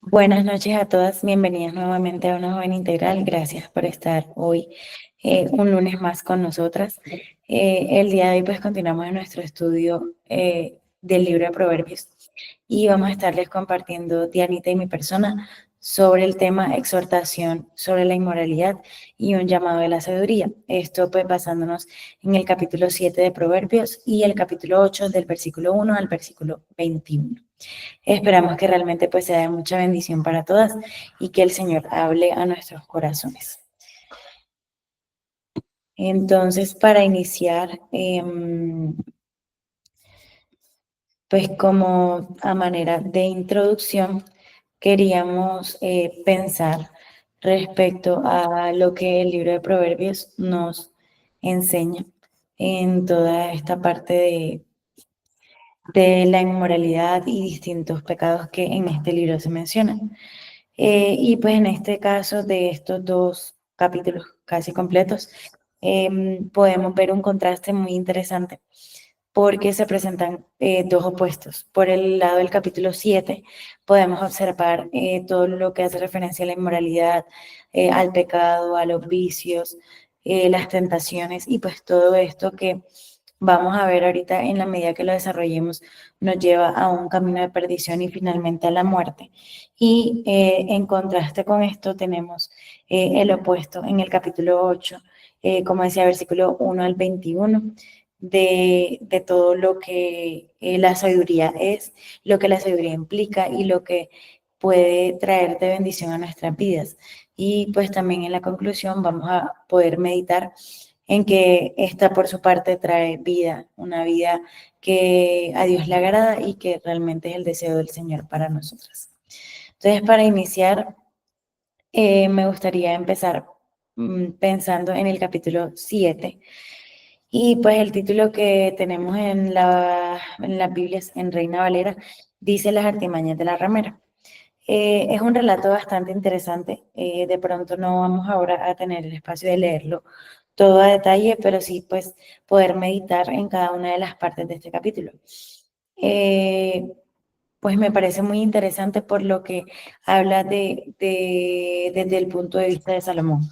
Buenas noches a todas, bienvenidas nuevamente a Una Joven Integral. Gracias por estar hoy un lunes más con nosotras. El día de hoy pues continuamos en nuestro estudio del libro de Proverbios y vamos a estarles compartiendo Dianita y mi persona sobre el tema exhortación sobre la inmoralidad y un llamado de la sabiduría. Esto pues basándonos en el capítulo 7 de Proverbios y el capítulo 8 del versículo 1 al versículo 21. Esperamos que realmente pues sea de mucha bendición para todas y que el Señor hable a nuestros corazones. Entonces, para iniciar, pues como a manera de introducción, queríamos pensar respecto a lo que el libro de Proverbios nos enseña en toda esta parte de la inmoralidad y distintos pecados que en este libro se mencionan. Y pues en este caso de estos dos capítulos casi completos, podemos ver un contraste muy interesante porque se presentan dos opuestos. Por el lado del capítulo 7 podemos observar todo lo que hace referencia a la inmoralidad, al pecado, a los vicios, las tentaciones y pues todo esto que vamos a ver ahorita en la medida que lo desarrollemos nos lleva a un camino de perdición y finalmente a la muerte. Y en contraste con esto tenemos el opuesto en el capítulo 8, como decía, versículo 1 al 21, de todo lo que la sabiduría es, lo que la sabiduría implica y lo que puede traer de bendición a nuestras vidas. Y pues también en la conclusión vamos a poder meditar en que esta por su parte trae vida, una vida que a Dios le agrada y que realmente es el deseo del Señor para nosotras. Entonces, para iniciar, me gustaría empezar pensando en el capítulo 7 y pues el título que tenemos en las Biblias en Reina Valera dice Las artimañas de la ramera. Es un relato bastante interesante. De pronto no vamos ahora a tener el espacio de leerlo todo a detalle, pero sí pues poder meditar en cada una de las partes de este capítulo. Eh, pues me parece muy interesante por lo que habla desde el punto de vista de Salomón.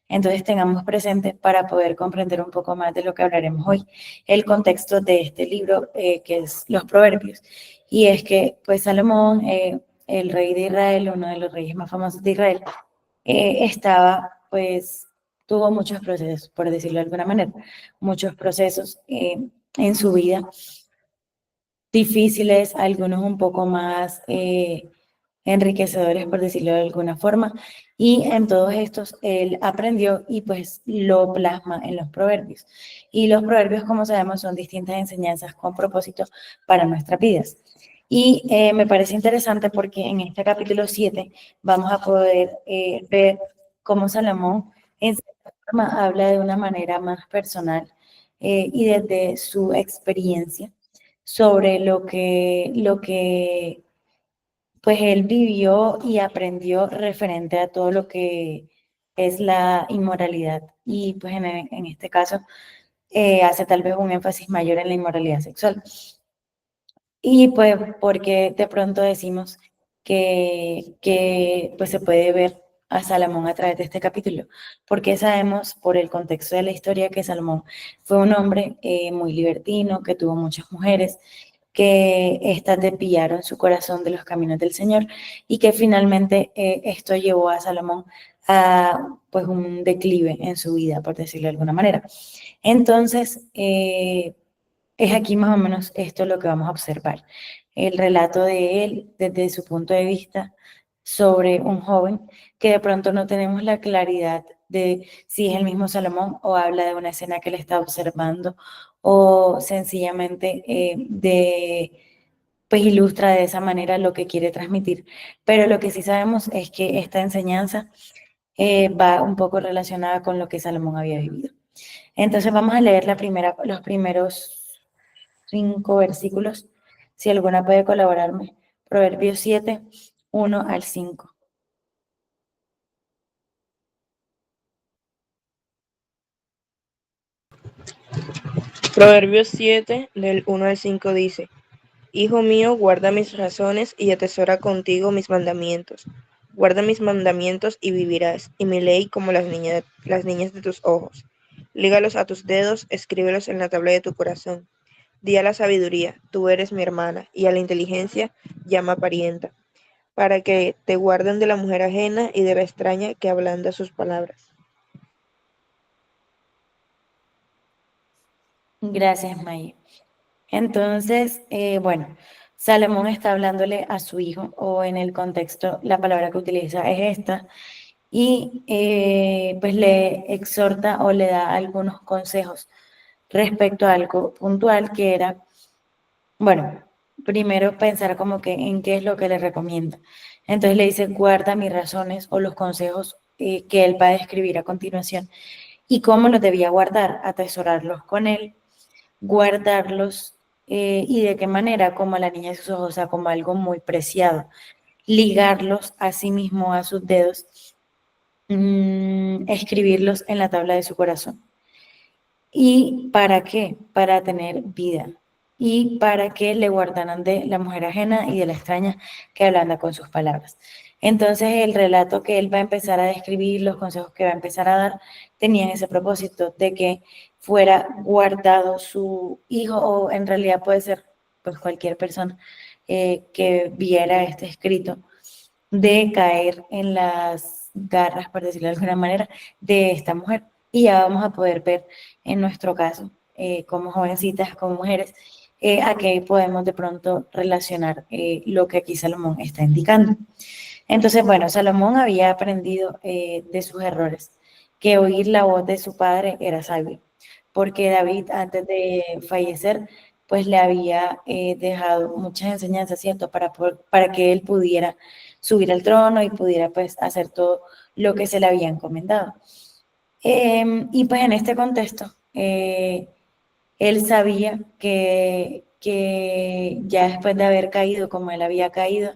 Entonces tengamos presente para poder comprender un poco más de lo que hablaremos hoy, el contexto de este libro que es los Proverbios. Y es que pues Salomón, el rey de Israel, uno de los reyes más famosos de Israel, estaba pues tuvo muchos procesos, por decirlo de alguna manera, muchos procesos en su vida difíciles, algunos un poco más enriquecedores, por decirlo de alguna forma, y en todos estos él aprendió y pues lo plasma en los proverbios. Y los proverbios, como sabemos, son distintas enseñanzas con propósito para nuestras vidas. Y me parece interesante porque en este capítulo 7 vamos a poder ver cómo Salomón en cierta forma habla de una manera más personal y desde su experiencia sobre lo que pues él vivió y aprendió referente a todo lo que es la inmoralidad. Y pues en este caso hace tal vez un énfasis mayor en la inmoralidad sexual. Y pues porque de pronto decimos que pues se puede ver a Salomón a través de este capítulo, porque sabemos por el contexto de la historia que Salomón fue un hombre muy libertino, que tuvo muchas mujeres, que éstas desviaron su corazón de los caminos del Señor y que finalmente esto llevó a Salomón a pues un declive en su vida, por decirlo de alguna manera. Entonces, es aquí más o menos esto lo que vamos a observar. El relato de él desde su punto de vista sobre un joven que de pronto no tenemos la claridad de si es el mismo Salomón o habla de una escena que le está observando o sencillamente pues ilustra de esa manera lo que quiere transmitir. Pero lo que sí sabemos es que esta enseñanza va un poco relacionada con lo que Salomón había vivido. Entonces vamos a leer los primeros 5 versículos, si alguna puede colaborarme. Proverbios 7, 1 al 5. Proverbios 7, del 1 al 5 dice: Hijo mío, guarda mis razones y atesora contigo mis mandamientos. Guarda mis mandamientos y vivirás, y mi ley como las niñas de tus ojos. Lígalos a tus dedos, escríbelos en la tabla de tu corazón. Di a la sabiduría, tú eres mi hermana, y a la inteligencia, llama parienta, para que te guarden de la mujer ajena y de la extraña que ablanda sus palabras. Gracias, May. Entonces, bueno, Salomón está hablándole a su hijo, o en el contexto, la palabra que utiliza es esta, y pues le exhorta o le da algunos consejos respecto a algo puntual que era, bueno, primero pensar como que en qué es lo que le recomienda. Entonces le dice, guarda mis razones o los consejos que él va a describir a continuación y cómo los debía guardar, atesorarlos con él, guardarlos y de qué manera, como a la niña de sus ojos, o sea, como algo muy preciado, ligarlos a sí mismo a sus dedos, escribirlos en la tabla de su corazón. ¿Y para qué? Para tener vida. Y para que le guardaran de la mujer ajena y de la extraña que ablanda con sus palabras. Entonces el relato que él va a empezar a describir, los consejos que va a empezar a dar, tenían ese propósito de que fuera guardado su hijo, o en realidad puede ser pues cualquier persona que viera este escrito, de caer en las garras, por decirlo de alguna manera, de esta mujer. Y ya vamos a poder ver en nuestro caso, como jovencitas, como mujeres, a qué podemos de pronto relacionar lo que aquí Salomón está indicando. Entonces, bueno, Salomón había aprendido de sus errores, que oír la voz de su padre era sabio, porque David antes de fallecer, pues le había dejado muchas enseñanzas, ¿cierto? Para que él pudiera subir al trono y pudiera pues hacer todo lo que se le había encomendado. Y pues en este contexto, él sabía que ya después de haber caído como él había caído,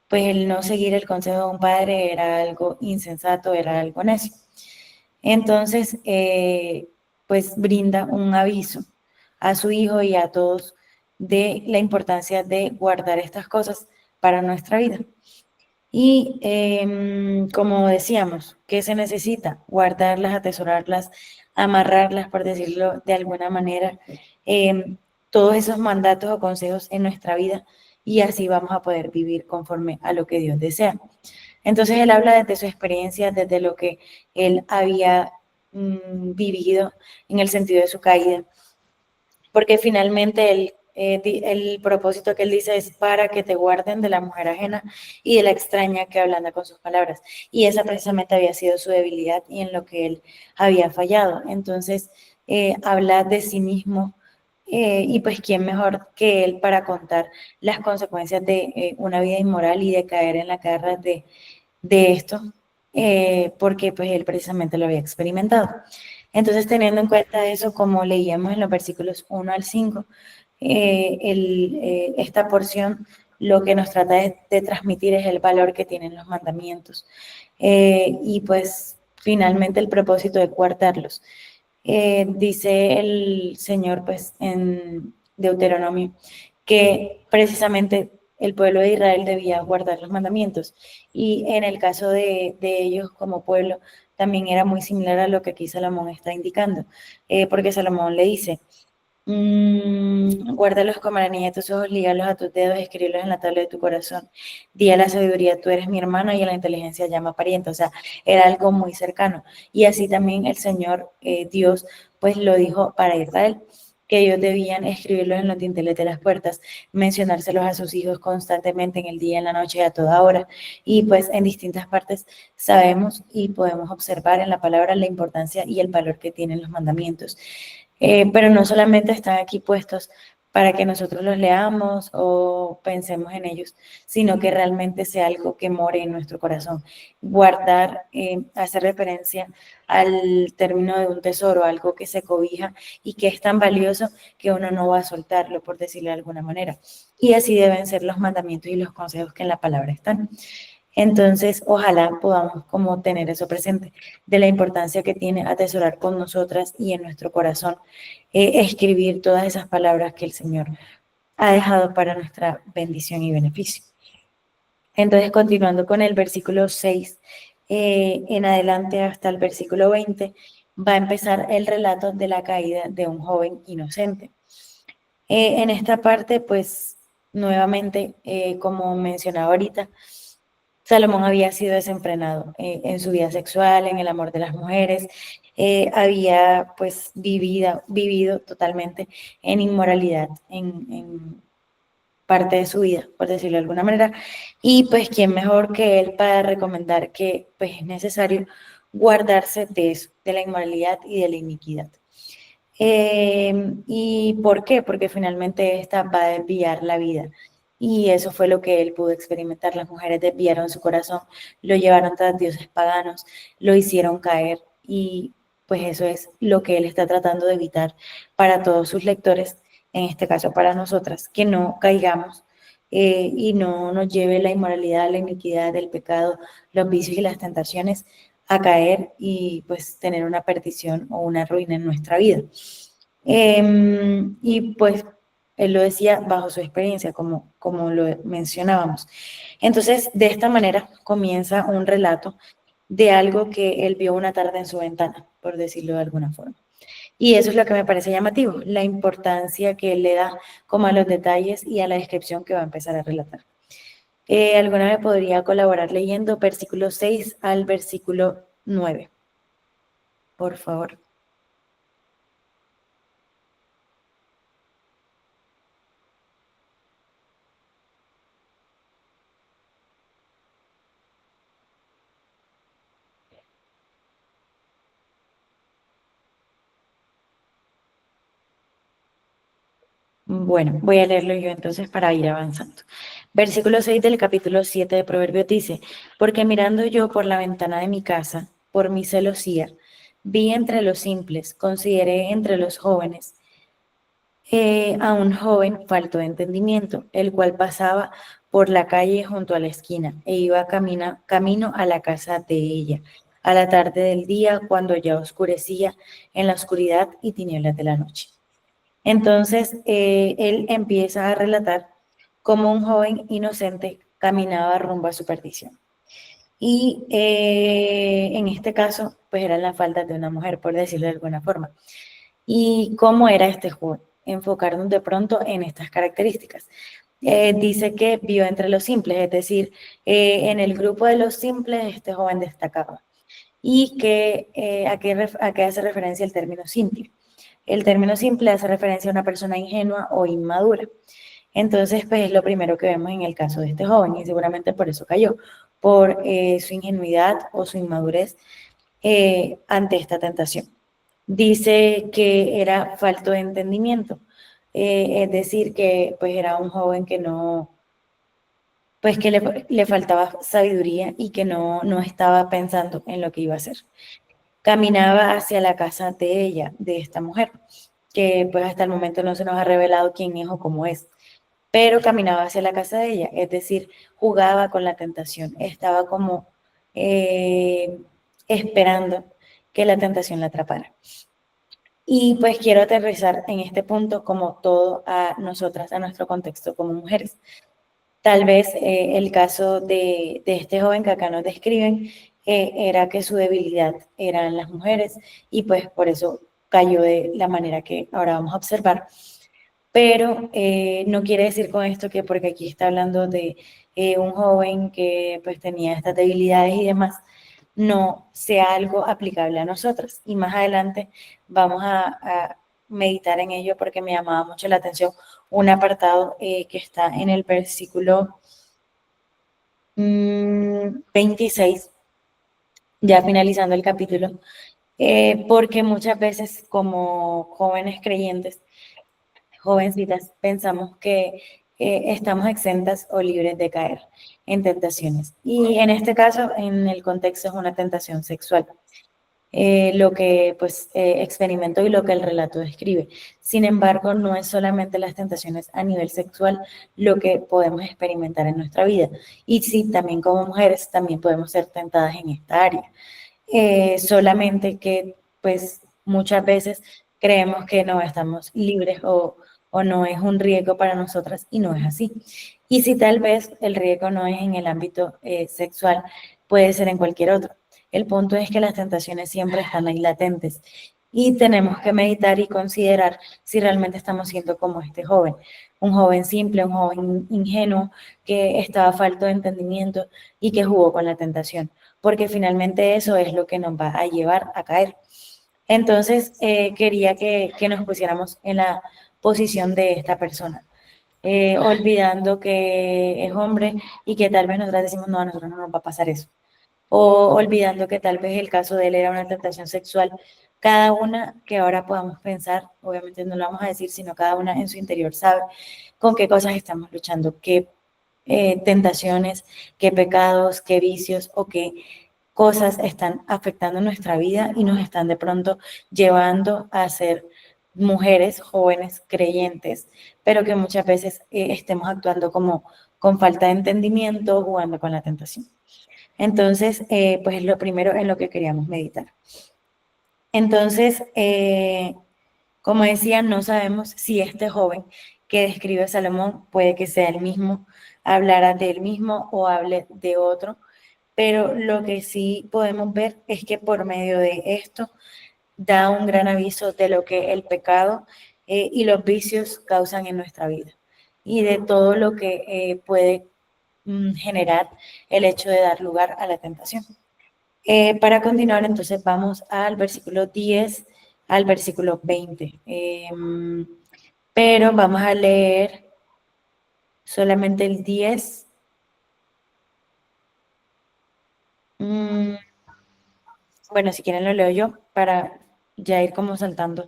pues el no seguir el consejo de un padre era algo insensato, era algo necio. Entonces, pues brinda un aviso a su hijo y a todos de la importancia de guardar estas cosas para nuestra vida. Y como decíamos, ¿qué se necesita? Guardarlas, atesorarlas, amarrarlas, por decirlo de alguna manera, em, todos esos mandatos o consejos en nuestra vida, y así vamos a poder vivir conforme a lo que Dios desea. Entonces él habla desde su experiencia, desde lo que él había vivido en el sentido de su caída, porque finalmente el propósito que él dice es para que te guarden de la mujer ajena y de la extraña que ablanda con sus palabras. Y esa precisamente había sido su debilidad y en lo que él había fallado. Entonces, habla de sí mismo. Y pues quién mejor que él para contar las consecuencias de una vida inmoral y de caer en la garra de esto, porque pues él precisamente lo había experimentado. Entonces, teniendo en cuenta eso, como leíamos en los versículos 1 al 5, esta porción lo que nos trata de transmitir es el valor que tienen los mandamientos y pues finalmente el propósito de guardarlos. Dice el Señor pues en Deuteronomio que precisamente el pueblo de Israel debía guardar los mandamientos y en el caso de ellos como pueblo también era muy similar a lo que aquí Salomón está indicando, porque Salomón le dice, guárdalos como la niña de tus ojos, lígalos a tus dedos, escríbelos en la tabla de tu corazón. Di a la sabiduría, tú eres mi hermano, y a la inteligencia llama pariente. O sea, era algo muy cercano. Y así también el Señor, Dios, pues lo dijo para Israel, que ellos debían escribirlos en los dinteles de las puertas, mencionárselos a sus hijos constantemente en el día, en la noche y a toda hora. Y pues en distintas partes sabemos y podemos observar en la palabra la importancia y el valor que tienen los mandamientos. Pero no solamente están aquí puestos para que nosotros los leamos o pensemos en ellos, sino que realmente sea algo que more en nuestro corazón. Guardar, hace referencia al término de un tesoro, algo que se cobija y que es tan valioso que uno no va a soltarlo, por decirlo de alguna manera. Y así deben ser los mandamientos y los consejos que en la palabra están. Entonces, ojalá podamos como tener eso presente, de la importancia que tiene atesorar con nosotras y en nuestro corazón, escribir todas esas palabras que el Señor ha dejado para nuestra bendición y beneficio. Entonces, continuando con el versículo 6 en adelante hasta el versículo 20, va a empezar el relato de la caída de un joven inocente. En esta parte, pues, nuevamente, como mencionaba ahorita, Salomón había sido desenfrenado en su vida sexual, en el amor de las mujeres, había pues vivido totalmente en inmoralidad, en parte de su vida, por decirlo de alguna manera, y pues quién mejor que él para recomendar que pues es necesario guardarse de eso, de la inmoralidad y de la iniquidad. ¿Y por qué? Porque finalmente esta va a desviar la vida. Y eso fue lo que él pudo experimentar. Las mujeres desviaron su corazón, lo llevaron tras dioses paganos, lo hicieron caer. Y pues eso es lo que él está tratando de evitar para todos sus lectores, en este caso para nosotras, que no caigamos y no nos lleve la inmoralidad, la iniquidad, el pecado, los vicios y las tentaciones a caer y pues tener una perdición o una ruina en nuestra vida. Y pues él lo decía bajo su experiencia, como lo mencionábamos. Entonces, de esta manera comienza un relato de algo que él vio una tarde en su ventana, por decirlo de alguna forma. Y eso es lo que me parece llamativo, la importancia que él le da como a los detalles y a la descripción que va a empezar a relatar. ¿Alguna me podría colaborar leyendo versículo 6 al versículo 9? Por favor. Bueno, voy a leerlo yo entonces para ir avanzando. Versículo 6 del capítulo 7 de Proverbios dice, porque mirando yo por la ventana de mi casa, por mi celosía, vi entre los simples, consideré entre los jóvenes a un joven falto de entendimiento, el cual pasaba por la calle junto a la esquina e iba camino a la casa de ella, a la tarde del día, cuando ya oscurecía en la oscuridad y tinieblas de la noche. Entonces, él empieza a relatar cómo un joven inocente caminaba rumbo a su perdición. Y en este caso, pues eran las faltas de una mujer, por decirlo de alguna forma. ¿Y cómo era este joven? Enfocarnos de pronto en estas características. Dice que vio entre los simples, es decir, en el grupo de los simples este joven destacaba. ¿Y que, a qué hace referencia el término simple? El término simple hace referencia a una persona ingenua o inmadura. Entonces, pues es lo primero que vemos en el caso de este joven y seguramente por eso cayó, por su ingenuidad o su inmadurez ante esta tentación. Dice que era falto de entendimiento, es decir, que pues era un joven que no, pues que le faltaba sabiduría y que no estaba pensando en lo que iba a hacer. Caminaba hacia la casa de ella, de esta mujer, que pues hasta el momento no se nos ha revelado quién es o cómo es, pero caminaba hacia la casa de ella, es decir, jugaba con la tentación, estaba como esperando que la tentación la atrapara. Y pues quiero aterrizar en este punto como todo a nosotras, a nuestro contexto como mujeres. Tal vez el caso de este joven que acá nos describen era que su debilidad eran las mujeres y pues por eso cayó de la manera que ahora vamos a observar. Pero no quiere decir con esto que porque aquí está hablando de un joven que pues tenía estas debilidades y demás, no sea algo aplicable a nosotras. Y más adelante vamos a meditar en ello porque me llamaba mucho la atención un apartado que está en el versículo 26, ya finalizando el capítulo, porque muchas veces como jóvenes creyentes, jovencitas, pensamos que estamos exentas o libres de caer en tentaciones. Y en este caso, en el contexto es una tentación sexual. Lo que pues experimentó y lo que el relato describe. Sin embargo, no es solamente las tentaciones a nivel sexual lo que podemos experimentar en nuestra vida. Y sí, también como mujeres también podemos ser tentadas en esta área. Solamente que pues muchas veces creemos que no estamos libres o o no es un riesgo para nosotras y no es así. Y si tal vez el riesgo no es en el ámbito sexual, puede ser en cualquier otro. El punto es que las tentaciones siempre están ahí latentes y tenemos que meditar y considerar si realmente estamos siendo como este joven, un joven simple, un joven ingenuo que estaba falto de entendimiento y que jugó con la tentación, porque finalmente eso es lo que nos va a llevar a caer. Entonces, quería que nos pusiéramos en la posición de esta persona, olvidando que es hombre y que tal vez nosotras decimos, no, a nosotros no nos va a pasar eso, o olvidando que tal vez el caso de él era una tentación sexual. Cada una que ahora podamos pensar, obviamente no lo vamos a decir, sino cada una en su interior sabe con qué cosas estamos luchando, qué tentaciones, qué pecados, qué vicios o qué cosas están afectando nuestra vida y nos están de pronto llevando a ser mujeres jóvenes creyentes, pero que muchas veces estemos actuando como con falta de entendimiento, jugando con la tentación. Entonces, pues es lo primero en lo que queríamos meditar. Entonces, como decía, no sabemos si este joven que describe Salomón puede que sea el mismo, hablara de él mismo o hable de otro, pero lo que sí podemos ver es que por medio de esto da un gran aviso de lo que el pecado y los vicios causan en nuestra vida y de todo lo que puede generar el hecho de dar lugar a la tentación. Para continuar, entonces vamos al versículo 10 al versículo 20. Pero vamos a leer solamente el 10. Mm, bueno, si quieren lo leo yo para ya ir como saltando.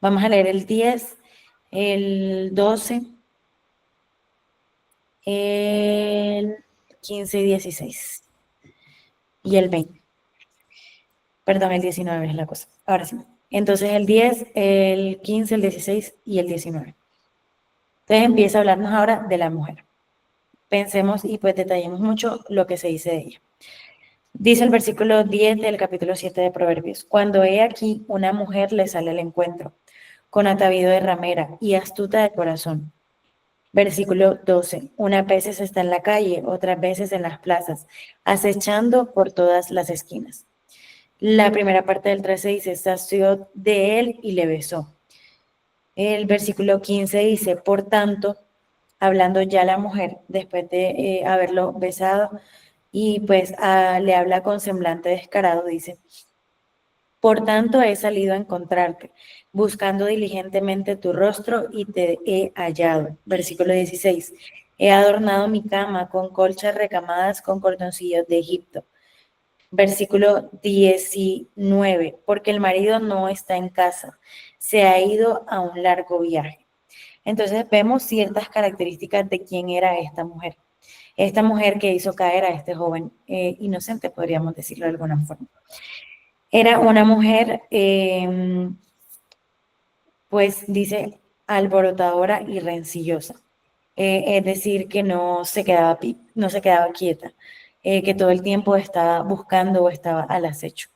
Vamos a leer el 10, el 12, el 15 y 16 y el 20. Perdón, el 19 es la cosa. Ahora sí. Entonces el 10, el 15, el 16 y el 19. Entonces empieza a hablarnos ahora de la mujer. Pensemos y pues detallemos mucho lo que se dice de ella. Dice el versículo 10 del capítulo 7 de Proverbios: cuando he aquí una mujer le sale al encuentro, con atavío de ramera y astuta de corazón. Versículo 12: unas veces está en la calle, otras veces en las plazas, acechando por todas las esquinas. La primera parte del 13 dice: sació de él y le besó. El versículo 15 dice: por tanto, hablando ya la mujer, después de haberlo besado, y pues le habla con semblante descarado, dice: por tanto he salido a encontrarte, buscando diligentemente tu rostro y te he hallado. Versículo 16: he adornado mi cama con colchas recamadas con cordoncillos de Egipto. Versículo 19: porque el marido no está en casa, se ha ido a un largo viaje. Entonces vemos ciertas características de quién era esta mujer. Esta mujer que hizo caer a este joven inocente, podríamos decirlo de alguna forma. Era una mujer, pues dice, alborotadora y rencillosa. Es decir, que no se quedaba quieta, que todo el tiempo estaba buscando o estaba al acecho.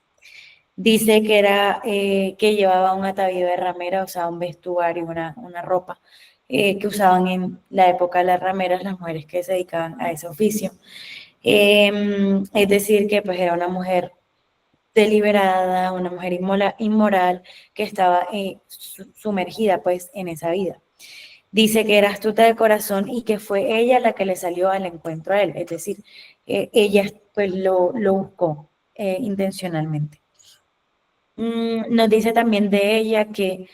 Dice que era que llevaba un atavío de ramera, o sea, un vestuario, una ropa que usaban en la época de las rameras las mujeres que se dedicaban a ese oficio. Es decir, que pues era una mujer deliberada, una mujer inmoral que estaba sumergida pues en esa vida. Dice que era astuta de corazón y que fue ella la que le salió al encuentro a él, es decir, ella pues lo buscó intencionalmente. Nos dice también de ella que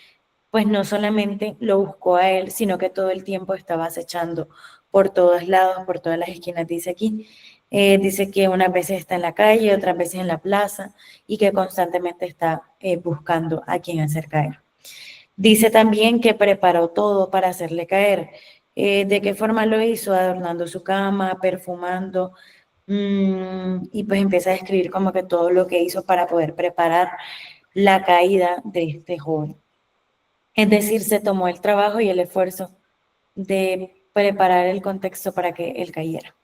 pues no solamente lo buscó a él, sino que todo el tiempo estaba acechando por todos lados, por todas las esquinas, dice aquí. Dice que unas veces está en la calle, otras veces en la plaza y que constantemente está buscando a quien hacer caer. Dice también que preparó todo para hacerle caer. ¿De qué forma lo hizo? Adornando su cama, perfumando, y pues empieza a describir como que todo lo que hizo para poder preparar la caída de este joven. Es decir, se tomó el trabajo y el esfuerzo de preparar el contexto para que él cayera.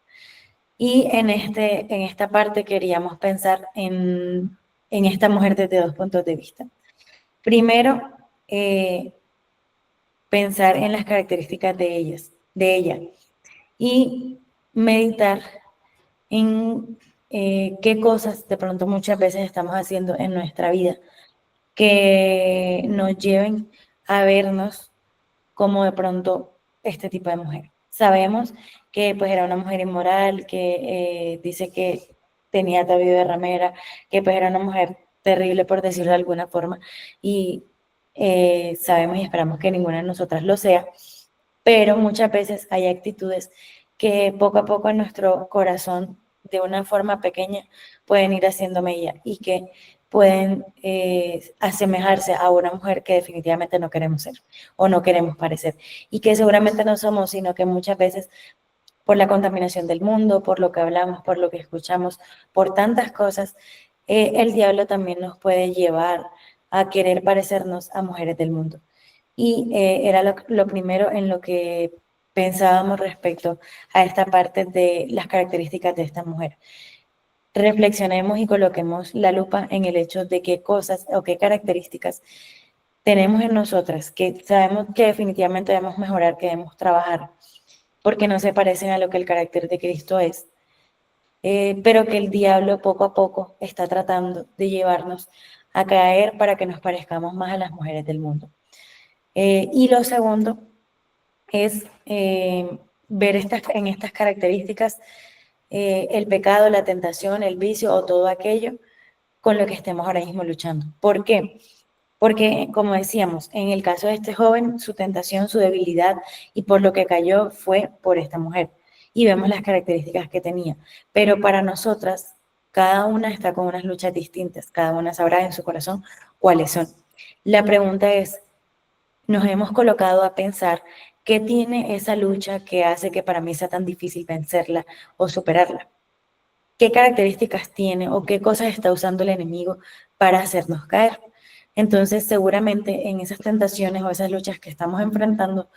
Y en esta parte queríamos pensar en esta mujer desde dos puntos de vista. Primero, pensar en las características de ella y meditar en qué cosas de pronto muchas veces estamos haciendo en nuestra vida que nos lleven a vernos como de pronto este tipo de mujer. Sabemos que pues era una mujer inmoral, que dice que tenía atavío de ramera, que pues era una mujer terrible por decirlo de alguna forma y sabemos y esperamos que ninguna de nosotras lo sea, pero muchas veces hay actitudes que poco a poco en nuestro corazón, de una forma pequeña, pueden ir haciendo mella y que pueden asemejarse a una mujer que definitivamente no queremos ser o no queremos parecer y que seguramente no somos, sino que muchas veces por la contaminación del mundo, por lo que hablamos, por lo que escuchamos, por tantas cosas, el diablo también nos puede llevar a querer parecernos a mujeres del mundo. Y era lo primero en lo que pensábamos respecto a esta parte de las características de esta mujer. Reflexionemos y coloquemos la lupa en el hecho de qué cosas o qué características tenemos en nosotras que sabemos que definitivamente debemos mejorar, que debemos trabajar, porque no se parecen a lo que el carácter de Cristo es, pero que el diablo poco a poco está tratando de llevarnos a caer para que nos parezcamos más a las mujeres del mundo. Y lo segundo es ver en estas características el pecado, la tentación, el vicio o todo aquello con lo que estemos ahora mismo luchando. ¿Por qué? Porque, como decíamos, en el caso de este joven, su tentación, su debilidad y por lo que cayó fue por esta mujer. Y vemos las características que tenía. Pero para nosotras, cada una está con unas luchas distintas. Cada una sabrá en su corazón cuáles son. La pregunta es, ¿nos hemos colocado a pensar qué tiene esa lucha que hace que para mí sea tan difícil vencerla o superarla? ¿Qué características tiene o qué cosas está usando el enemigo para hacernos caer? Entonces, seguramente en esas tentaciones o esas luchas que estamos enfrentando,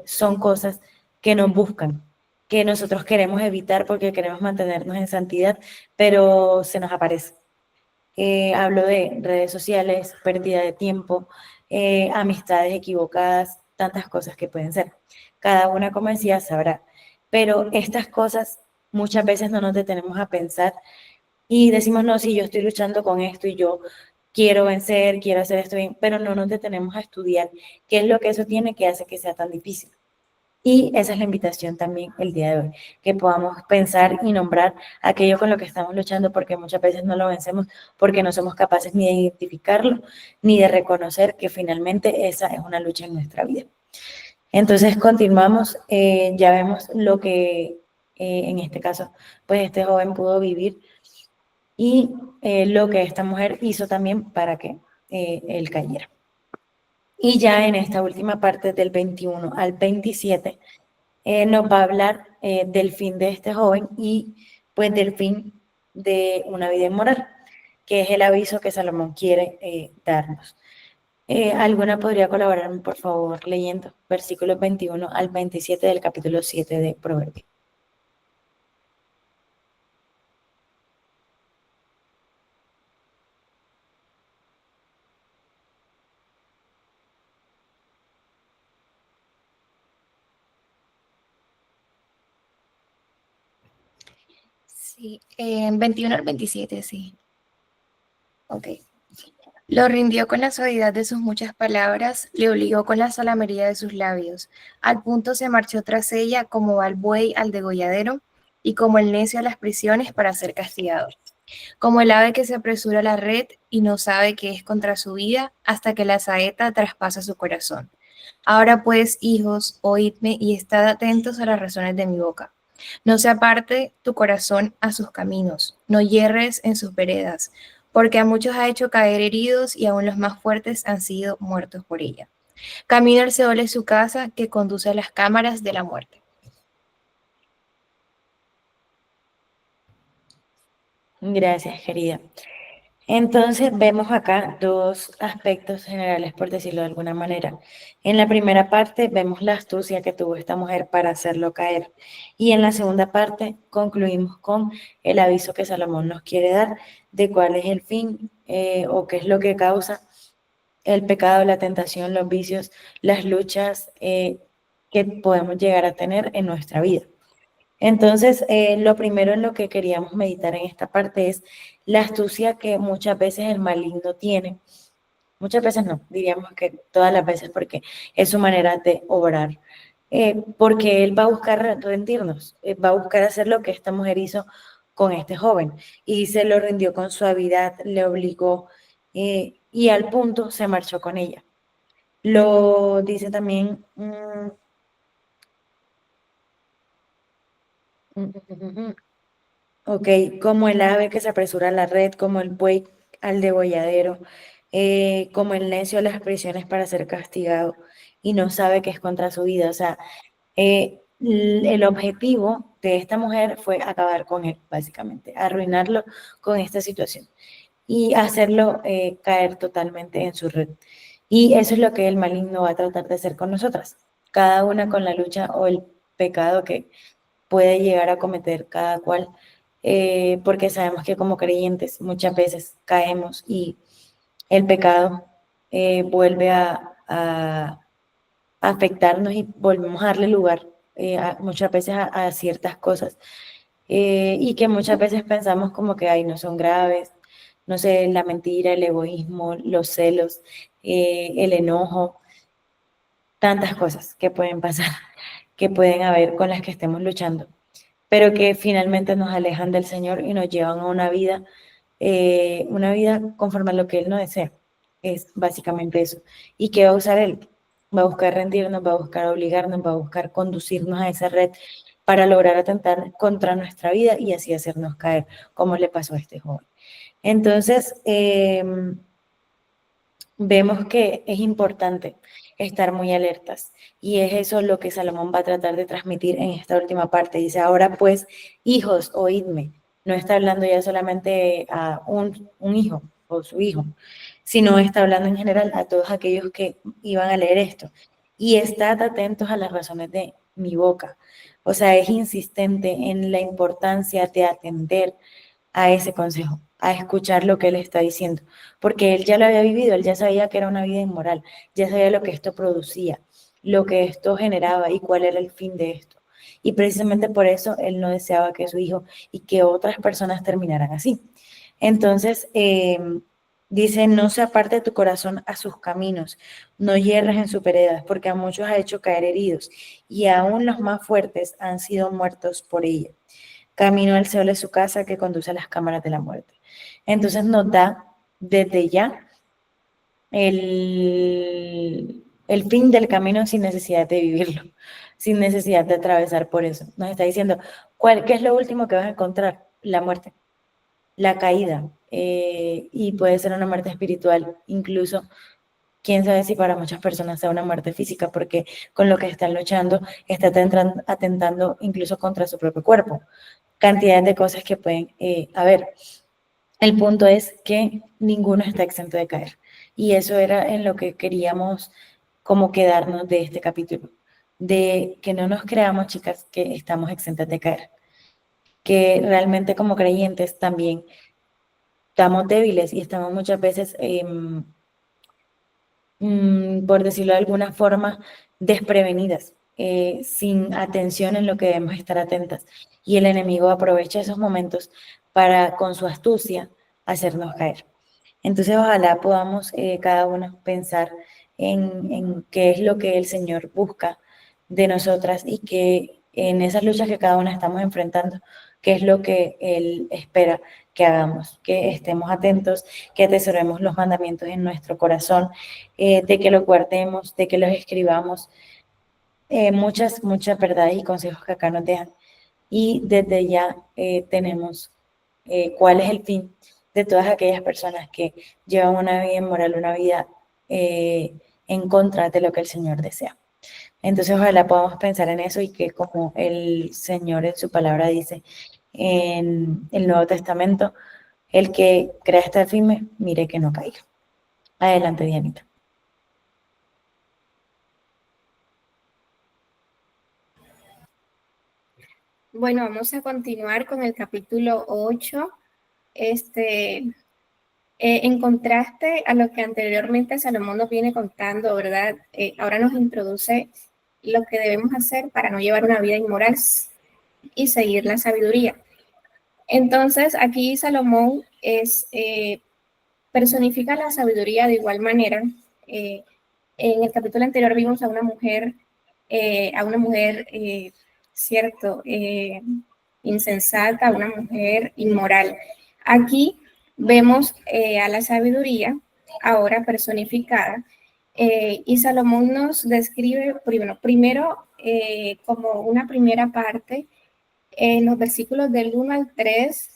son cosas que nos buscan, que nosotros queremos evitar porque queremos mantenernos en santidad, pero se nos aparece. Hablo de redes sociales, pérdida de tiempo, amistades equivocadas, tantas cosas que pueden ser. Cada una, como decía, sabrá. Pero estas cosas muchas veces no nos detenemos a pensar y decimos, no, sí, yo estoy luchando con esto y yo quiero vencer, quiero hacer esto bien, pero no nos detenemos a estudiar qué es lo que eso tiene que hace que sea tan difícil. Y esa es la invitación también el día de hoy, que podamos pensar y nombrar aquello con lo que estamos luchando, porque muchas veces no lo vencemos porque no somos capaces ni de identificarlo, ni de reconocer que finalmente esa es una lucha en nuestra vida. Entonces continuamos, ya vemos lo que en este caso, pues este joven pudo vivir y lo que esta mujer hizo también para que él cayera. Y ya en esta última parte del 21 al 27 nos va a hablar del fin de este joven y pues del fin de una vida inmoral, que es el aviso que Salomón quiere darnos. ¿Alguna podría colaborarme, por favor, leyendo versículos 21 al 27 del capítulo 7 de Proverbios? Sí, 21 al 27, sí. Ok. Lo rindió con la suavidad de sus muchas palabras, le obligó con la salamería de sus labios. Al punto se marchó tras ella como va el buey al degolladero y como el necio a las prisiones para ser castigado. Como el ave que se apresura a la red y no sabe que es contra su vida hasta que la saeta traspasa su corazón. Ahora pues, hijos, oídme y estad atentos a las razones de mi boca. No se aparte tu corazón a sus caminos, no yerres en sus veredas, porque a muchos ha hecho caer heridos y aún los más fuertes han sido muertos por ella. Camino al Seol es su casa que conduce a las cámaras de la muerte. Gracias, querida. Entonces vemos acá dos aspectos generales, por decirlo de alguna manera. En la primera parte vemos la astucia que tuvo esta mujer para hacerlo caer. Y en la segunda parte concluimos con el aviso que Salomón nos quiere dar de cuál es el fin o qué es lo que causa el pecado, la tentación, los vicios, las luchas que podemos llegar a tener en nuestra vida. Entonces, lo primero en lo que queríamos meditar en esta parte es la astucia que muchas veces el maligno tiene. Muchas veces no, diríamos que todas las veces porque es su manera de obrar. Porque él va a buscar rendirnos, va a buscar hacer lo que esta mujer hizo con este joven y se lo rindió con suavidad, le obligó y al punto se marchó con ella. Lo dice también, ok, como el ave que se apresura a la red, como el buey al degolladero, como el necio a las prisiones para ser castigado y no sabe que es contra su vida. O sea, el objetivo de esta mujer fue acabar con él, básicamente, arruinarlo con esta situación y hacerlo caer totalmente en su red. Y eso es lo que el maligno va a tratar de hacer con nosotras, cada una con la lucha o el pecado que puede llegar a cometer cada cual, porque sabemos que como creyentes muchas veces caemos y el pecado vuelve a afectarnos y volvemos a darle lugar muchas veces a ciertas cosas y que muchas veces pensamos como que ay, no son graves, no sé, la mentira, el egoísmo, los celos, el enojo, tantas cosas que pueden pasar, que pueden haber con las que estemos luchando, pero que finalmente nos alejan del Señor y nos llevan a una vida conforme a lo que Él no desea. Es básicamente eso. ¿Y qué va a usar Él? Va a buscar rendirnos, va a buscar obligarnos, va a buscar conducirnos a esa red para lograr atentar contra nuestra vida y así hacernos caer, como le pasó a este joven. Entonces, vemos que es importante estar muy alertas y es eso lo que Salomón va a tratar de transmitir en esta última parte. Dice, ahora pues, hijos, oídme. No está hablando ya solamente a un hijo o su hijo, sino está hablando en general a todos aquellos que iban a leer esto. Y estad atentos a las razones de mi boca. O sea, es insistente en la importancia de atender a ese consejo, a escuchar lo que él está diciendo, porque él ya lo había vivido, él ya sabía que era una vida inmoral, ya sabía lo que esto producía, lo que esto generaba y cuál era el fin de esto. Y precisamente por eso él no deseaba que su hijo y que otras personas terminaran así. Entonces, dice, no se aparte tu corazón a sus caminos, no hierres en sus veredas, porque a muchos ha hecho caer heridos, y aún los más fuertes han sido muertos por ella. Camino al Seol es su casa que conduce a las cámaras de la muerte. Entonces nos da desde ya el fin del camino sin necesidad de vivirlo, sin necesidad de atravesar por eso. Nos está diciendo, ¿qué es lo último que vas a encontrar? La muerte, la caída, y puede ser una muerte espiritual, incluso quién sabe si para muchas personas sea una muerte física, porque con lo que están luchando está atentando incluso contra su propio cuerpo. Cantidad de cosas que pueden haber. El punto es que ninguno está exento de caer. Y eso era en lo que queríamos como quedarnos de este capítulo, de que no nos creamos, chicas, que estamos exentas de caer, que realmente como creyentes también estamos débiles y estamos muchas veces por decirlo de alguna forma, desprevenidas, sin atención en lo que debemos estar atentas. Y el enemigo aprovecha esos momentos para, con su astucia, hacernos caer. Entonces, ojalá podamos cada uno pensar en qué es lo que el Señor busca de nosotras y que en esas luchas que cada una estamos enfrentando, qué es lo que Él espera que hagamos, que estemos atentos, que atesoremos los mandamientos en nuestro corazón, de que los guardemos, de que los escribamos, muchas verdades y consejos que acá nos dejan. Y desde ya tenemos cuál es el fin de todas aquellas personas que llevan una vida inmoral, una vida en contra de lo que el Señor desea. Entonces, ojalá podamos pensar en eso y que como el Señor en su palabra dice en el Nuevo Testamento, el que crea estar firme, mire que no caiga. Adelante, Dianita. Bueno, vamos a continuar con el capítulo 8. Este, En contraste a lo que anteriormente Salomón nos viene contando, ¿verdad? Ahora nos introduce lo que debemos hacer para no llevar una vida inmoral y seguir la sabiduría. Entonces, aquí Salomón personifica la sabiduría de igual manera. En el capítulo anterior vimos a una mujer, cierto, insensata, una mujer inmoral. Aquí vemos a la sabiduría ahora personificada, y Salomón nos describe primero como una primera parte. En los versículos del 1 al 3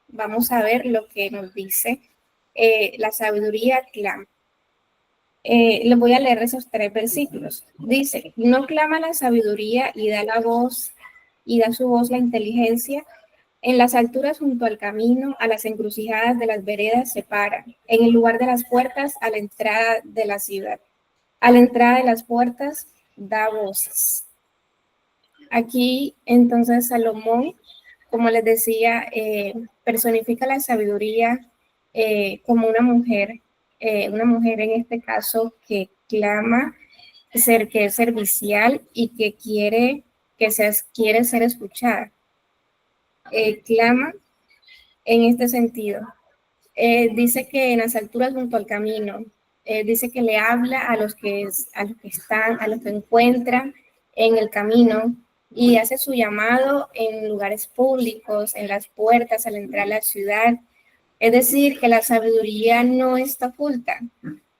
vamos a ver lo que nos dice la sabiduría clama. Les voy a leer esos 3 versículos. Dice, no clama la sabiduría y da la voz, y da su voz la inteligencia. En las alturas junto al camino, a las encrucijadas de las veredas se para. En el lugar de las puertas, a la entrada de la ciudad. A la entrada de las puertas da voces. Aquí, entonces, Salomón, como les decía, personifica la sabiduría como una mujer en este caso que clama, que es servicial y que quiere ser escuchada. Clama en este sentido. Dice que en las alturas junto al camino, dice que le habla a los que encuentran en el camino, y hace su llamado en lugares públicos, en las puertas, al entrar a la ciudad. Es decir, que la sabiduría no está oculta.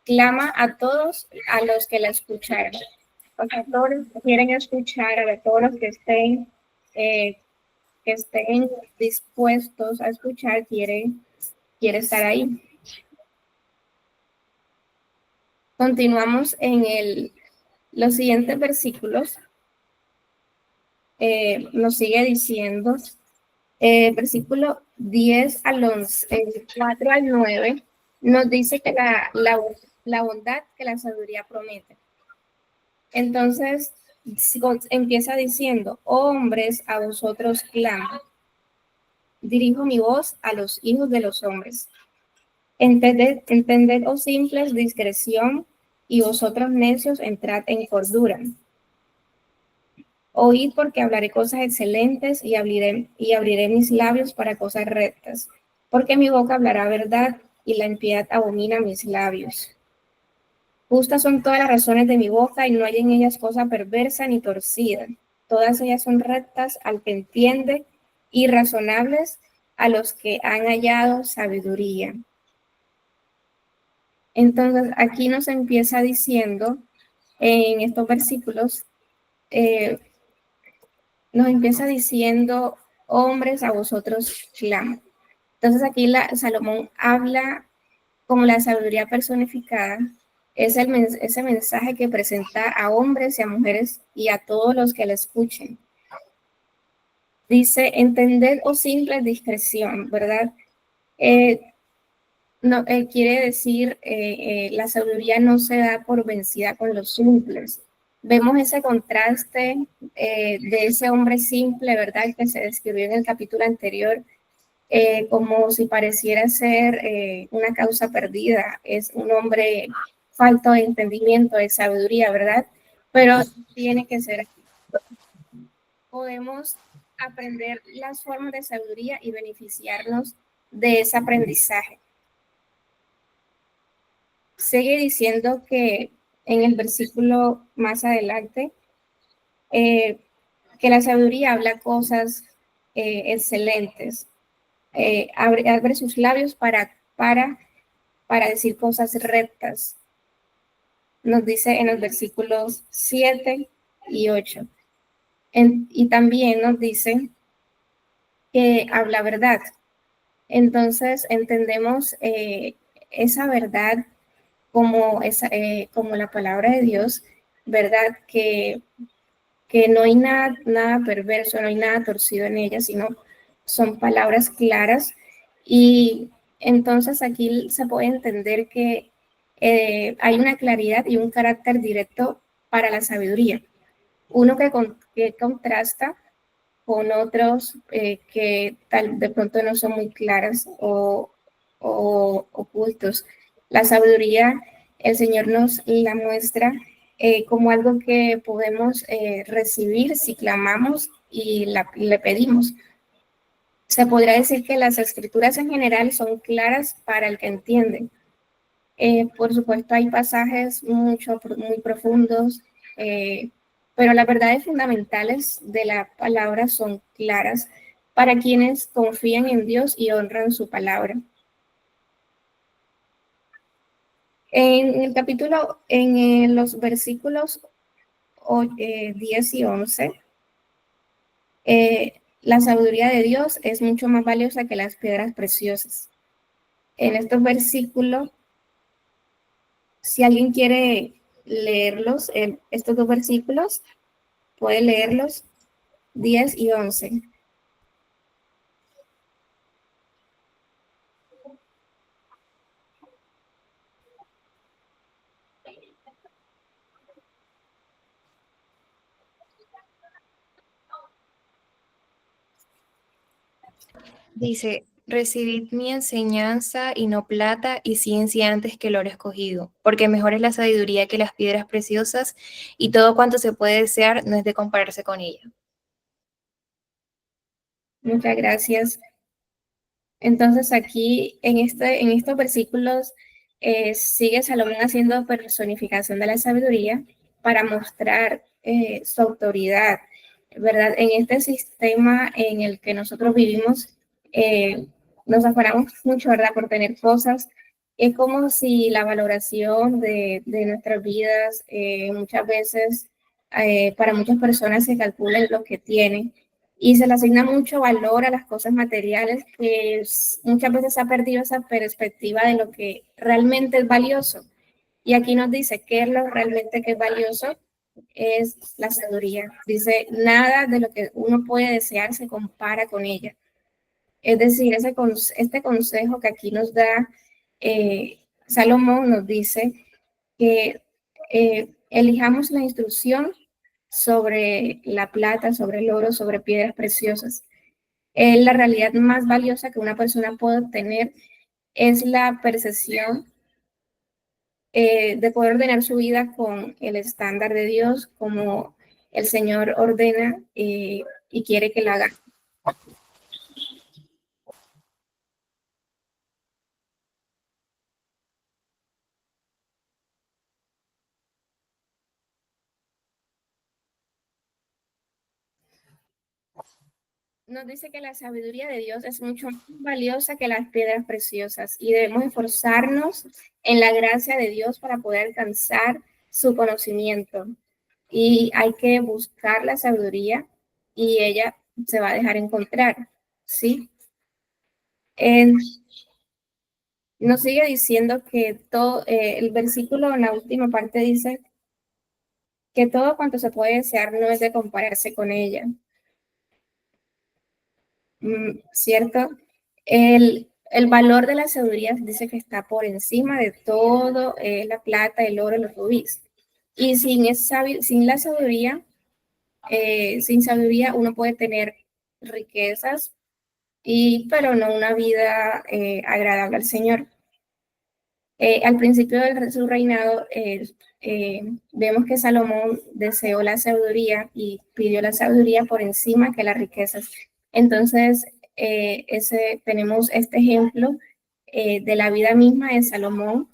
Clama a todos a los que la escucharon. O sea, todos los que quieren escuchar, a todos los que estén dispuestos a escuchar, quiere estar ahí. Continuamos en los siguientes versículos. Nos sigue diciendo, versículo 10 al 11, 4 al 9, nos dice que la bondad que la sabiduría promete. Entonces, empieza diciendo, oh hombres, a vosotros clamo. Dirijo mi voz a los hijos de los hombres. Entended, oh simples, discreción, y vosotros necios, entrad en cordura. Oíd, porque hablaré cosas excelentes y abriré mis labios para cosas rectas, porque mi boca hablará verdad y la impiedad abomina mis labios. Justas son todas las razones de mi boca y no hay en ellas cosa perversa ni torcida. Todas ellas son rectas al que entiende y razonables a los que han hallado sabiduría. Entonces, aquí nos empieza diciendo, en estos versículos, nos empieza diciendo, hombres, a vosotros clamo. Entonces, aquí Salomón habla como la sabiduría personificada, es ese mensaje que presenta a hombres y a mujeres y a todos los que le escuchen. Dice, entended, oh simple discreción, ¿verdad? Quiere decir, la sabiduría no se da por vencida con los simples. Vemos ese contraste de ese hombre simple, ¿verdad? Que se describió en el capítulo anterior, como si pareciera ser una causa perdida. Es un hombre falto de entendimiento, de sabiduría, ¿verdad? Pero tiene que ser así. Podemos aprender las formas de sabiduría y beneficiarnos de ese aprendizaje. Sigue diciendo que en el versículo más adelante, que la sabiduría habla cosas excelentes, abre sus labios para decir cosas rectas. Nos dice en los versículos 7 y 8. Y también nos dice que habla verdad. Entonces entendemos esa verdad como la palabra de Dios, ¿verdad? Que no hay nada perverso, no hay nada torcido en ella, sino son palabras claras. Y entonces aquí se puede entender que hay una claridad y un carácter directo para la sabiduría. Uno que contrasta con otros que de pronto no son muy claras o o ocultos. La sabiduría, el Señor nos la muestra como algo que podemos recibir si clamamos y le pedimos. Se podría decir que las escrituras en general son claras para el que entiende. Por supuesto, hay pasajes muy profundos, pero las verdades fundamentales de la palabra son claras para quienes confían en Dios y honran su palabra. En el capítulo, en los versículos 10 y 11, la sabiduría de Dios es mucho más valiosa que las piedras preciosas. En estos versículos, si alguien quiere leerlos, estos dos versículos, puede leerlos 10 y 11. Dice, recibid mi enseñanza y no plata y ciencia antes que el oro escogido, porque mejor es la sabiduría que las piedras preciosas y todo cuanto se puede desear no es de compararse con ella. Muchas gracias. Entonces aquí en estos versículos sigue Salomón haciendo personificación de la sabiduría para mostrar su autoridad, ¿verdad? En este sistema en el que nosotros vivimos, nos afanamos mucho, ¿verdad? Por tener cosas. Es como si la valoración de nuestras vidas muchas veces para muchas personas se calcula en lo que tienen y se le asigna mucho valor a las cosas materiales, que muchas veces se ha perdido esa perspectiva de lo que realmente es valioso. Y aquí nos dice que es lo realmente que es valioso, es la sabiduría. Dice, nada de lo que uno puede desear se compara con ella. Es decir, este consejo que aquí nos da Salomón nos dice que elijamos la instrucción sobre la plata, sobre el oro, sobre piedras preciosas. La realidad más valiosa que una persona puede obtener es la percepción de poder ordenar su vida con el estándar de Dios, como el Señor ordena y quiere que lo haga. Nos dice que la sabiduría de Dios es mucho más valiosa que las piedras preciosas y debemos esforzarnos en la gracia de Dios para poder alcanzar su conocimiento. Y hay que buscar la sabiduría y ella se va a dejar encontrar, ¿sí? Nos sigue diciendo que todo, el versículo en la última parte dice que todo cuanto se puede desear no es de compararse con ella. ¿Cierto? El valor de la sabiduría dice que está por encima de todo la plata, el oro, los rubíes. Y sin la sabiduría, sin sabiduría uno puede tener riquezas, pero no una vida agradable al Señor. Al principio de su reinado, vemos que Salomón deseó la sabiduría y pidió la sabiduría por encima que las riquezas. Entonces, tenemos este ejemplo de la vida misma de Salomón,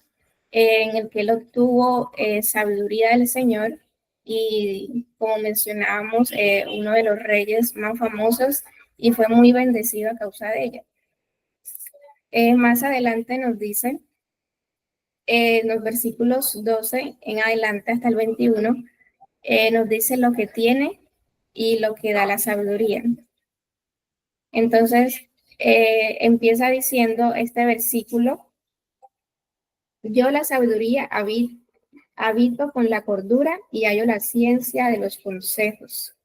en el que él obtuvo sabiduría del Señor y, como mencionábamos, uno de los reyes más famosos y fue muy bendecido a causa de ella. Más adelante nos dice, en los versículos 12 en adelante hasta el 21, nos dice lo que tiene y lo que da la sabiduría. Entonces, empieza diciendo este versículo, yo la sabiduría habito con la cordura y hallo la ciencia de los consejos.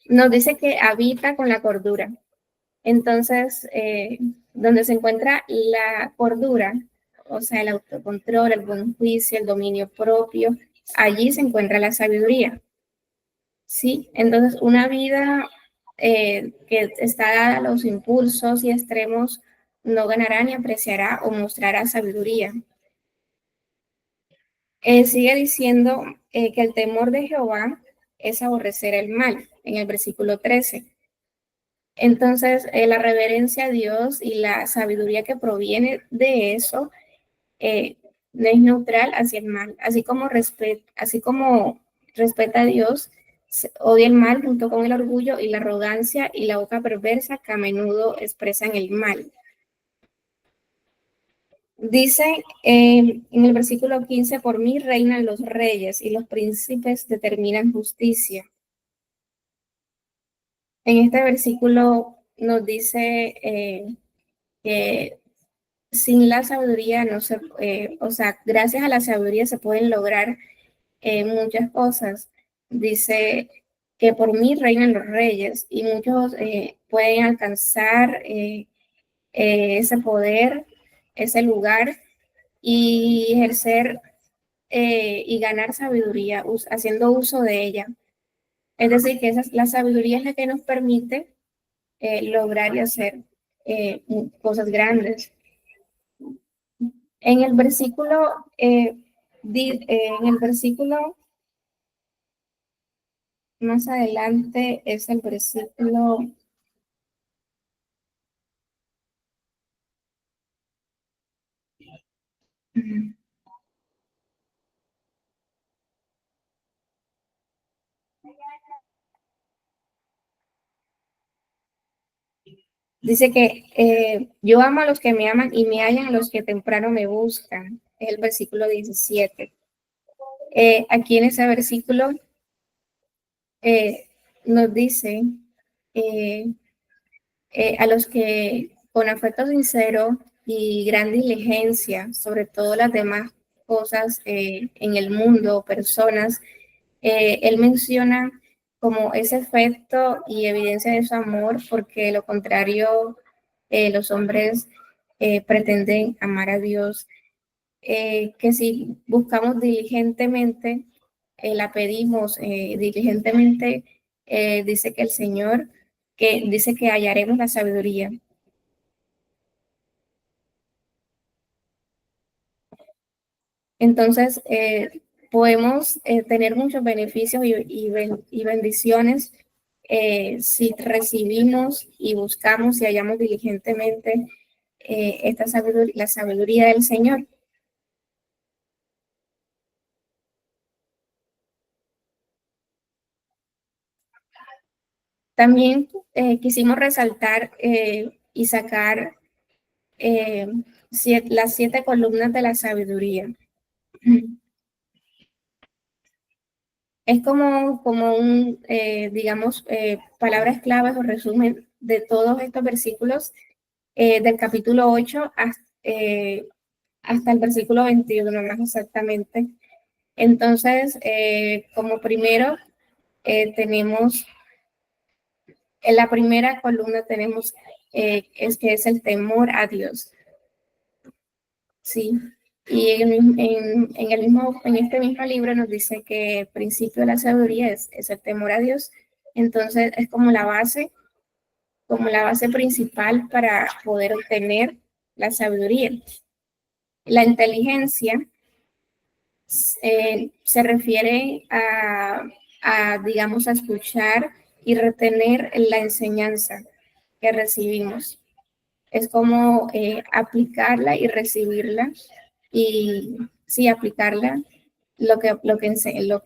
Nos dice que habita con la cordura. Entonces, donde se encuentra la cordura, o sea, el autocontrol, el buen juicio, el dominio propio, allí se encuentra la sabiduría. ¿Sí? Entonces, una vida que está dada a los impulsos y extremos no ganará ni apreciará o mostrará sabiduría. Sigue diciendo que el temor de Jehová es aborrecer el mal, en el versículo 13. Entonces, la reverencia a Dios y la sabiduría que proviene de eso es neutral hacia el mal. Así como respeta a Dios, odia el mal junto con el orgullo y la arrogancia y la boca perversa que a menudo expresan el mal. Dice en el versículo 15, por mí reinan los reyes y los príncipes determinan justicia. En este versículo nos dice que sin la sabiduría no se, gracias a la sabiduría se pueden lograr muchas cosas. Dice que por mí reinan los reyes y muchos pueden alcanzar ese poder, ese lugar y ejercer y ganar sabiduría haciendo uso de ella. Es decir, que la sabiduría es la que nos permite lograr y hacer cosas grandes. En el versículo, más adelante es el versículo. Dice que yo amo a los que me aman y me hallan a los que temprano me buscan. Es el versículo 17. Aquí en ese versículo nos dice a los que con afecto sincero y gran diligencia, sobre todo las demás cosas en el mundo, personas, él menciona como ese efecto y evidencia de su amor, porque de lo contrario, los hombres pretenden amar a Dios, que si buscamos diligentemente, la pedimos diligentemente, dice que el Señor, que dice que hallaremos la sabiduría. Entonces, podemos tener muchos beneficios y bendiciones si recibimos y buscamos y hallamos diligentemente la sabiduría del Señor. También quisimos resaltar y sacar las 7 columnas de la sabiduría. Es como digamos, palabras claves o resumen de todos estos versículos del capítulo 8 hasta el versículo 21, más exactamente. Entonces, como primero, tenemos, en la primera columna tenemos que es el temor a Dios. Sí. Y en este mismo libro nos dice que el principio de la sabiduría es el temor a Dios. Entonces, es como la base principal para poder obtener la sabiduría. La inteligencia se refiere digamos, a escuchar y retener la enseñanza que recibimos. Es como aplicarla y recibirla y sí, aplicarla lo que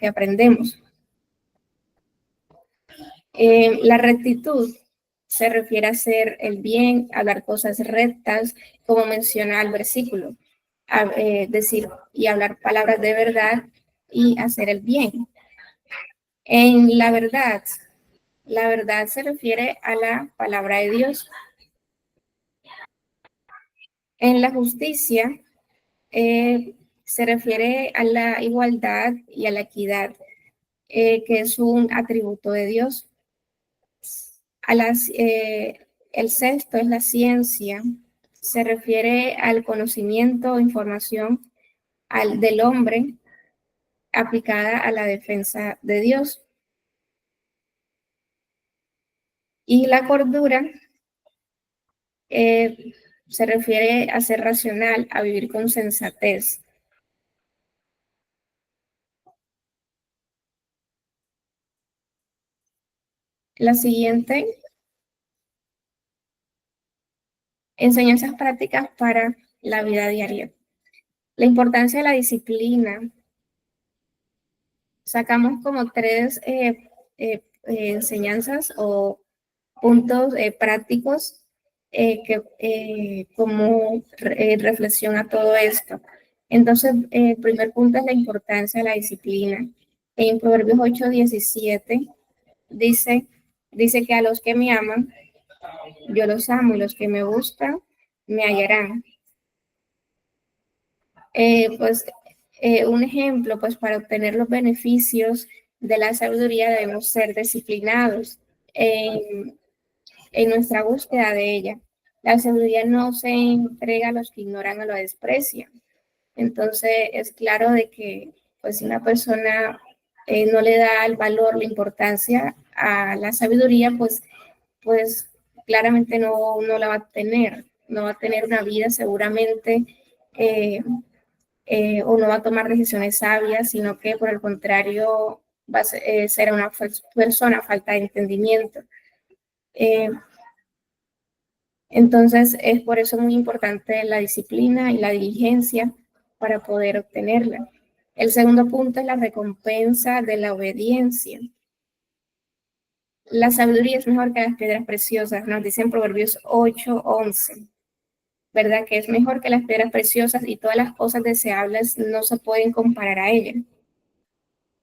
aprendemos. La rectitud se refiere a hacer el bien, a hablar cosas rectas, como menciona el versículo, decir y hablar palabras de verdad y hacer el bien. En la verdad se refiere a la palabra de Dios. En la justicia se refiere a la igualdad y a la equidad, que es un atributo de Dios. El sexto es la ciencia, se refiere al conocimiento o información del hombre aplicada a la defensa de Dios. Y la cordura se refiere a ser racional, a vivir con sensatez. La siguiente, enseñanzas prácticas para la vida diaria. La importancia de la disciplina. Sacamos como tres enseñanzas o puntos prácticos como reflexión a todo esto. Entonces, el primer punto es la importancia de la disciplina. En Proverbios 8:17 dice que a los que me aman, yo los amo, y los que me buscan, me hallarán. Un ejemplo, pues para obtener los beneficios de la sabiduría debemos ser disciplinados en nuestra búsqueda de ella. La sabiduría no se entrega a los que ignoran o lo desprecian. Entonces es claro de que pues si una persona no le da el valor, la importancia a la sabiduría, pues claramente no la va a tener, no va a tener una vida seguramente o no va a tomar decisiones sabias, sino que por el contrario va a ser una persona falta de entendimiento. Entonces es por eso muy importante la disciplina y la diligencia para poder obtenerla. El segundo punto es la recompensa de la obediencia. La sabiduría es mejor que las piedras preciosas, nos dicen Proverbios 8:11. ¿Verdad? Que es mejor que las piedras preciosas y todas las cosas deseables no se pueden comparar a ella.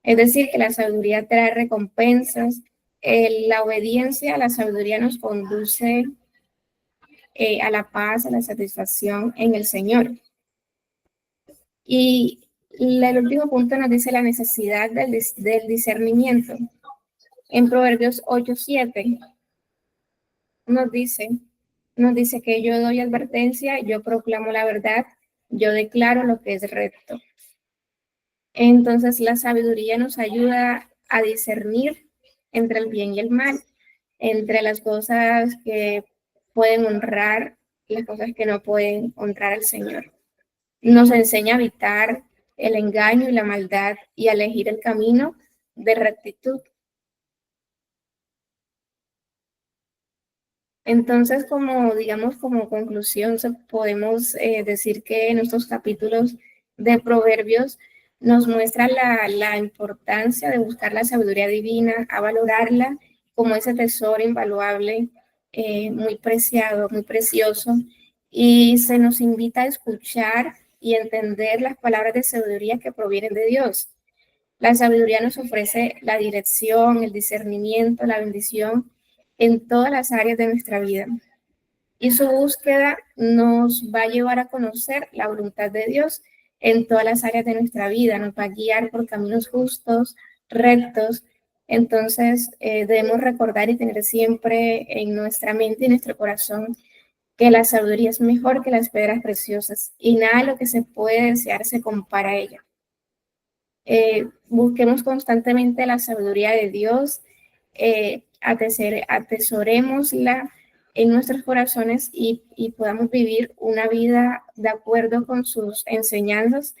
Es decir, que la sabiduría trae recompensas. La obediencia a la sabiduría nos conduce a la paz, a la satisfacción en el Señor. Y el último punto nos dice la necesidad del discernimiento. En Proverbios 8:7 nos dice que yo doy advertencia, yo proclamo la verdad, yo declaro lo que es recto. Entonces la sabiduría nos ayuda a discernir entre el bien y el mal, entre las cosas que pueden honrar y las cosas que no pueden honrar al Señor. Nos enseña a evitar el engaño y la maldad y a elegir el camino de rectitud. Entonces, como conclusión, podemos decir que en estos capítulos de Proverbios nos muestra la importancia de buscar la sabiduría divina, a valorarla como ese tesoro invaluable, muy preciado, muy precioso, y se nos invita a escuchar y entender las palabras de sabiduría que provienen de Dios. La sabiduría nos ofrece la dirección, el discernimiento, la bendición en todas las áreas de nuestra vida. Y su búsqueda nos va a llevar a conocer la voluntad de Dios en todas las áreas de nuestra vida, nos va a guiar por caminos justos, rectos. Entonces, debemos recordar y tener siempre en nuestra mente y nuestro corazón que la sabiduría es mejor que las piedras preciosas y nada de lo que se puede desear se compara a ella. Busquemos constantemente la sabiduría de Dios, atesorémosla en nuestros corazones y podamos vivir una vida de acuerdo con sus enseñanzas,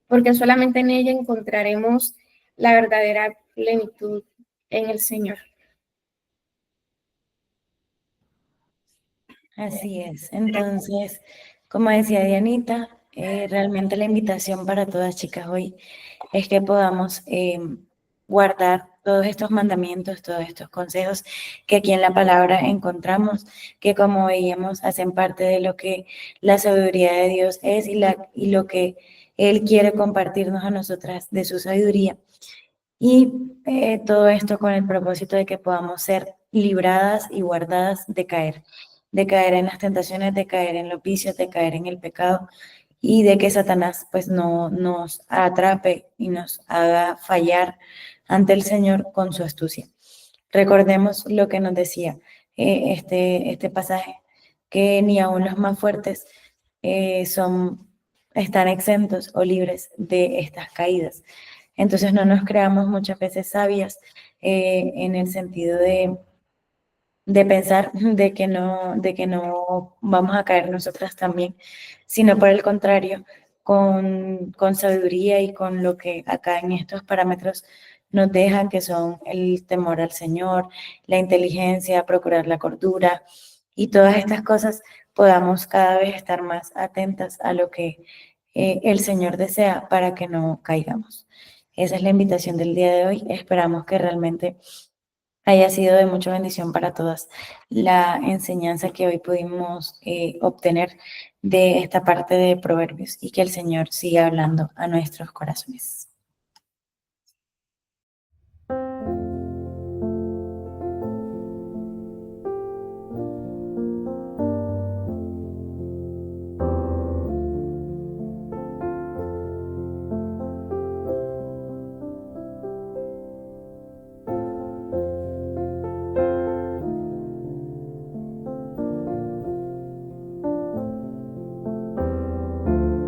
porque solamente en ella encontraremos la verdadera plenitud en el Señor. Así es. Entonces, como decía Dianita, realmente la invitación para todas chicas hoy es que podamos guardar todos estos mandamientos, todos estos consejos que aquí en la palabra encontramos, que como veíamos hacen parte de lo que la sabiduría de Dios es y lo que Él quiere compartirnos a nosotras de su sabiduría. Y todo esto con el propósito de que podamos ser libradas y guardadas de caer en las tentaciones, de caer en los vicios, de caer en el pecado y de que Satanás pues no nos atrape y nos haga fallar ante el Señor con su astucia. Recordemos lo que nos decía este pasaje, que ni aun los más fuertes están exentos o libres de estas caídas. Entonces no nos creamos muchas veces sabias en el sentido de pensar de que no vamos a caer nosotras también, sino por el contrario, con sabiduría y con lo que acá en estos parámetros nos dejan, que son el temor al Señor, la inteligencia, procurar la cordura y todas estas cosas, podamos cada vez estar más atentas a lo que el Señor desea para que no caigamos. Esa es la invitación del día de hoy. Esperamos que realmente haya sido de mucha bendición para todas la enseñanza que hoy pudimos obtener de esta parte de Proverbios y que el Señor siga hablando a nuestros corazones.